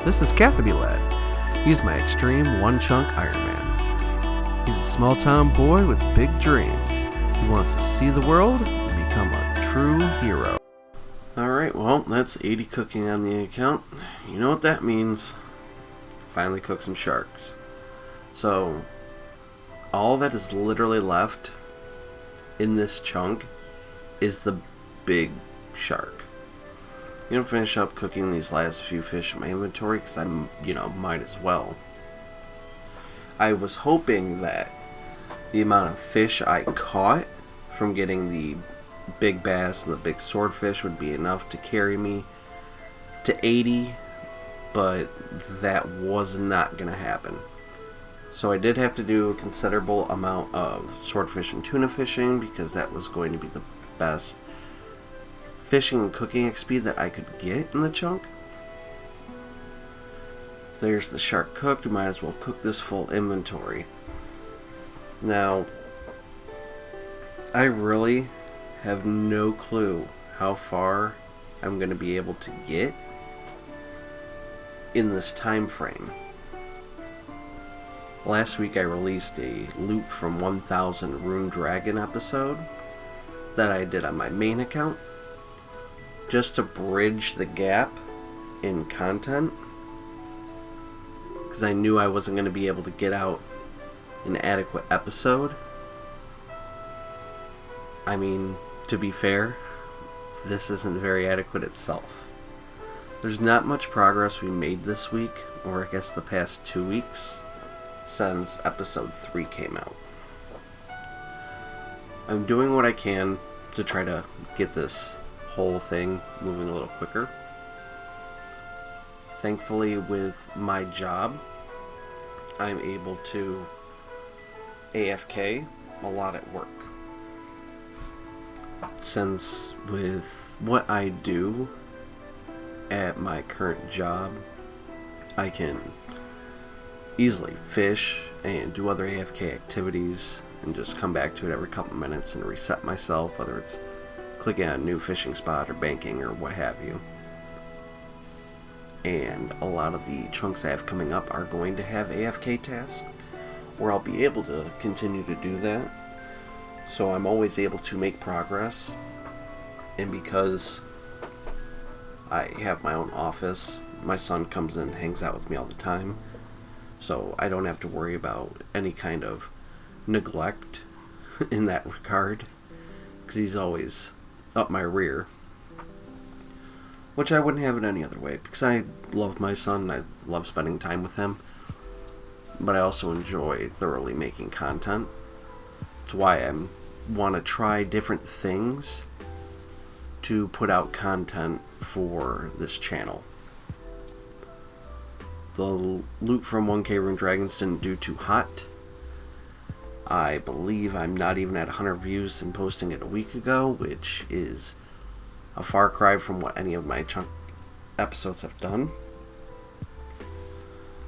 This is Catherby Lad. He's my Xtreme one-chunk Ironman. He's a small-town boy with big dreams. He wants to see the world and become a true hero. Alright, well, that's 80 cooking on the account. You know what that means. Finally cooked some sharks. So, all that is literally left in this chunk is the big shark. I'm gonna finish up cooking these last few fish in my inventory because I'm, might as well. I was hoping that the amount of fish I caught from getting the big bass and the big swordfish would be enough to carry me to 80, but that was not gonna happen. So I did have to do a considerable amount of swordfish and tuna fishing because that was going to be the best fishing and cooking XP that I could get in the chunk. There's the shark cooked. We might as well cook this full inventory. Now, I really have no clue how far I'm going to be able to get in this time frame. Last week I released a loot from 1000 Rune Dragon episode that I did on my main account, just to bridge the gap in content, because I knew I wasn't going to be able to get out an adequate episode. I mean, to be fair, this isn't very adequate itself. There's not much progress we made this week, or I guess the past 2 weeks, since episode 3 came out. I'm doing what I can to try to get this whole thing moving a little quicker. Thankfully, with my job, I'm able to AFK a lot at work. Since with what I do at my current job, I can easily fish and do other AFK activities and just come back to it every couple minutes and reset myself, whether it's clicking on a new fishing spot or banking or what have you. And a lot of the chunks I have coming up are going to have AFK tasks where I'll be able to continue to do that. So I'm always able to make progress. And because I have my own office, my son comes in and hangs out with me all the time. So I don't have to worry about any kind of neglect in that regard, because he's always up my rear, which I wouldn't have it any other way, because I love my son and I love spending time with him, but I also enjoy thoroughly making content. That's why I want to try different things to put out content for this channel. The loot from 1K Rune Dragons didn't do too hot. I believe I'm not even at 100 views and posting it a week ago, which is a far cry from what any of my chunk episodes have done.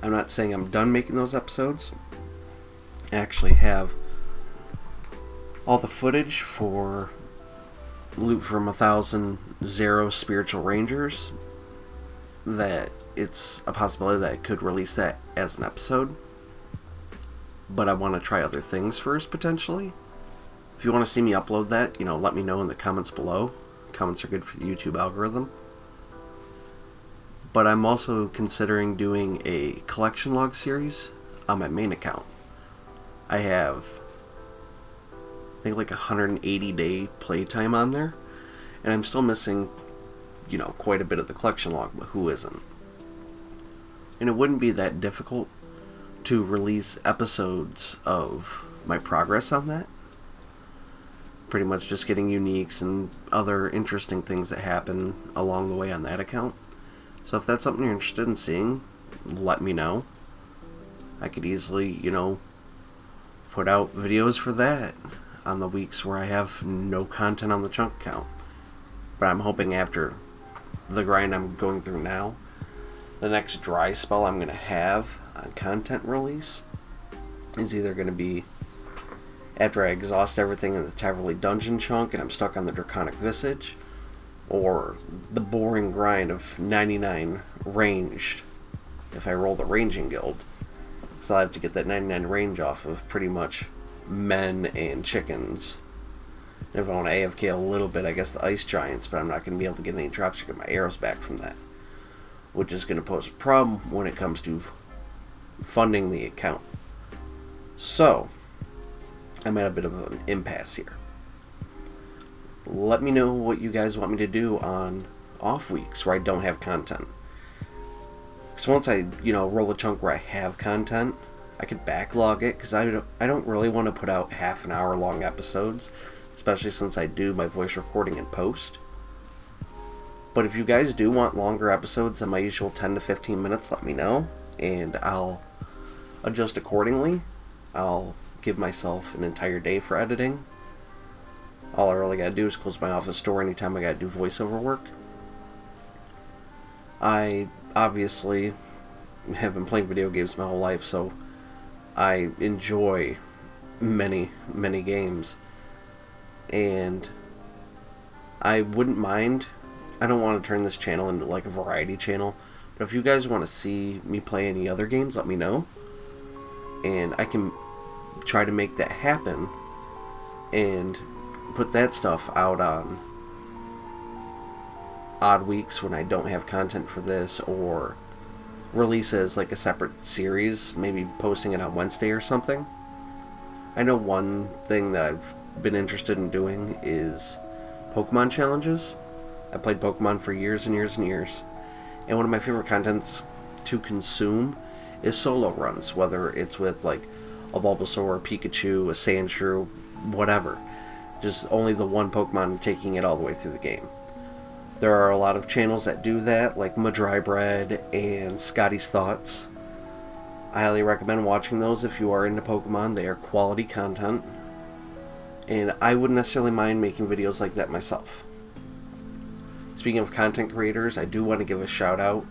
I'm not saying I'm done making those episodes. I actually have all the footage for loot from 1000 Zero Spiritual Rangers that it's a possibility that I could release that as an episode. But I want to try other things first, potentially. If you want to see me upload that, let me know in the comments below. Comments are good for the YouTube algorithm. But I'm also considering doing a collection log series on my main account. I have, I think, like 180 day playtime on there. And I'm still missing, quite a bit of the collection log, but who isn't? And it wouldn't be that difficult to release episodes of my progress on that. Pretty much just getting uniques and other interesting things that happen along the way on that account. So if that's something you're interested in seeing, let me know. I could easily, put out videos for that on the weeks where I have no content on the chunk account. But I'm hoping after the grind I'm going through now, the next dry spell I'm going to have on content release is either going to be after I exhaust everything in the Catherby Dungeon chunk and I'm stuck on the Draconic Visage, or the boring grind of 99 ranged if I roll the ranging guild. So I'll have to get that 99 range off of pretty much men and chickens. And if I want to AFK a little bit, I guess the ice giants, but I'm not going to be able to get any drops to get my arrows back from that, which is going to pose a problem when it comes to funding the account. So I'm at a bit of an impasse here. Let me know what you guys want me to do on off weeks where I don't have content. Because once I, roll a chunk where I have content, I could backlog it, because I don't really want to put out half an hour long episodes, especially since I do my voice recording in post. But if you guys do want longer episodes than my usual 10 to 15 minutes, let me know, and I'll adjust accordingly. I'll give myself an entire day for editing. All I really gotta do is close my office door anytime I gotta do voiceover work. I obviously have been playing video games my whole life, so I enjoy many, many games. And I wouldn't mind, I don't want to turn this channel into like a variety channel, but if you guys want to see me play any other games, let me know. And I can try to make that happen and put that stuff out on odd weeks when I don't have content for this, or release it as like a separate series, maybe posting it on Wednesday or something. I know one thing that I've been interested in doing is Pokemon challenges. I played Pokemon for years and years and years, and one of my favorite contents to consume is solo runs, whether it's with like a Bulbasaur, a Pikachu, a Sandshrew, whatever. Just only the one Pokemon taking it all the way through the game. There are a lot of channels that do that, like Madrybread and Scotty's Thoughts. I highly recommend watching those if you are into Pokemon. They are quality content, and I wouldn't necessarily mind making videos like that myself. Speaking of content creators, I do want to give a shout out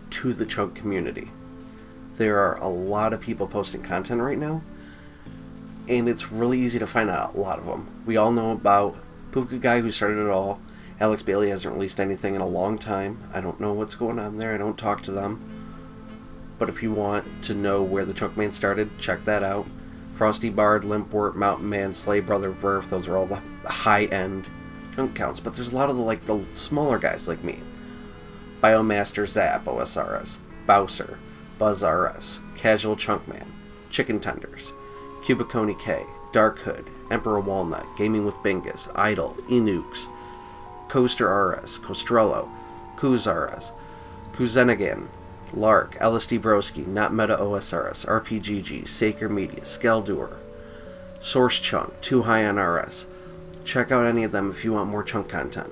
to the Chunk community. There are a lot of people posting content right now, and it's really easy to find out a lot of them. We all know about Puka Guy, who started it all. Alex Bailey hasn't released anything in a long time. I don't know what's going on there. I don't talk to them. But if you want to know where the Chunk Man started, check that out. Frosty Bard, Limpwort, Mountain Man, Slay Brother, Verf, those are all the high-end chunk counts. But there's a lot of the smaller guys like me. Biomaster Zap, OSRS, Bowser, Buzz RS, Casual Chunk Man, Chicken Tenders, Cubicone K, Dark Hood, Emperor Walnut, Gaming with Bingus, Idol, Enukes, Coaster RS, Costrello, Kuz RS, Kuzenagan, Lark, LSD Broski, Not Meta OSRS, RPGG, Saker Media, Skeldoer, Source Chunk, Too High on RS. Check out any of them if you want more chunk content.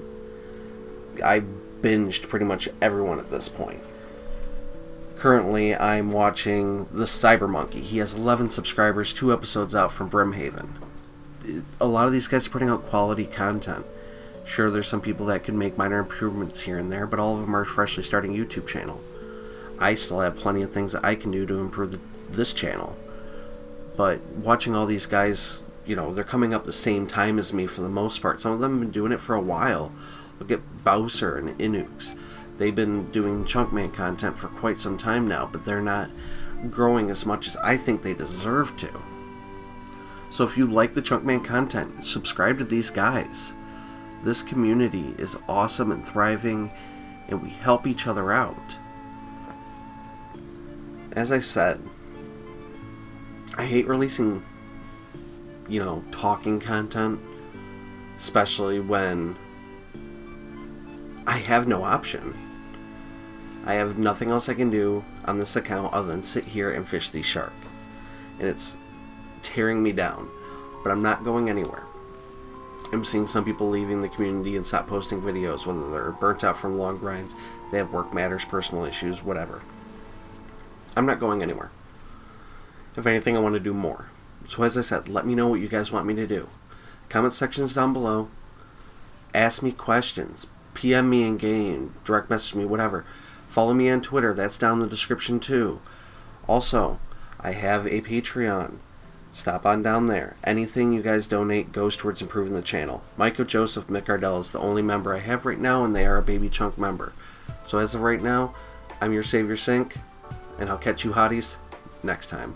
I binged pretty much everyone at this point. Currently, I'm watching the Cyber Monkey. He has 11 subscribers, 2 episodes out from Brimhaven. A lot of these guys are putting out quality content. Sure, there's some people that can make minor improvements here and there, but all of them are freshly starting YouTube channel. I still have plenty of things that I can do to improve this channel. But watching all these guys, they're coming up the same time as me for the most part. Some of them have been doing it for a while. Look at Bowser and Inukes. They've been doing Chunk Man content for quite some time now, but they're not growing as much as I think they deserve to. So if you like the Chunk Man content, subscribe to these guys. This community is awesome and thriving, and we help each other out. As I said, I hate releasing, talking content, especially when I have no option. I have nothing else I can do on this account other than sit here and fish these shark. And it's tearing me down, but I'm not going anywhere. I'm seeing some people leaving the community and stop posting videos, whether they're burnt out from long grinds, they have work matters, personal issues, whatever. I'm not going anywhere. If anything, I want to do more. So as I said, let me know what you guys want me to do. Comment sections down below. Ask me questions. PM me in game. Direct message me, whatever. Follow me on Twitter. That's down in the description too. Also, I have a Patreon. Stop on down there. Anything you guys donate goes towards improving the channel. Michael Joseph McArdell is the only member I have right now, and they are a baby chunk member. So as of right now, I'm your Savior Sync. And I'll catch you hotties next time.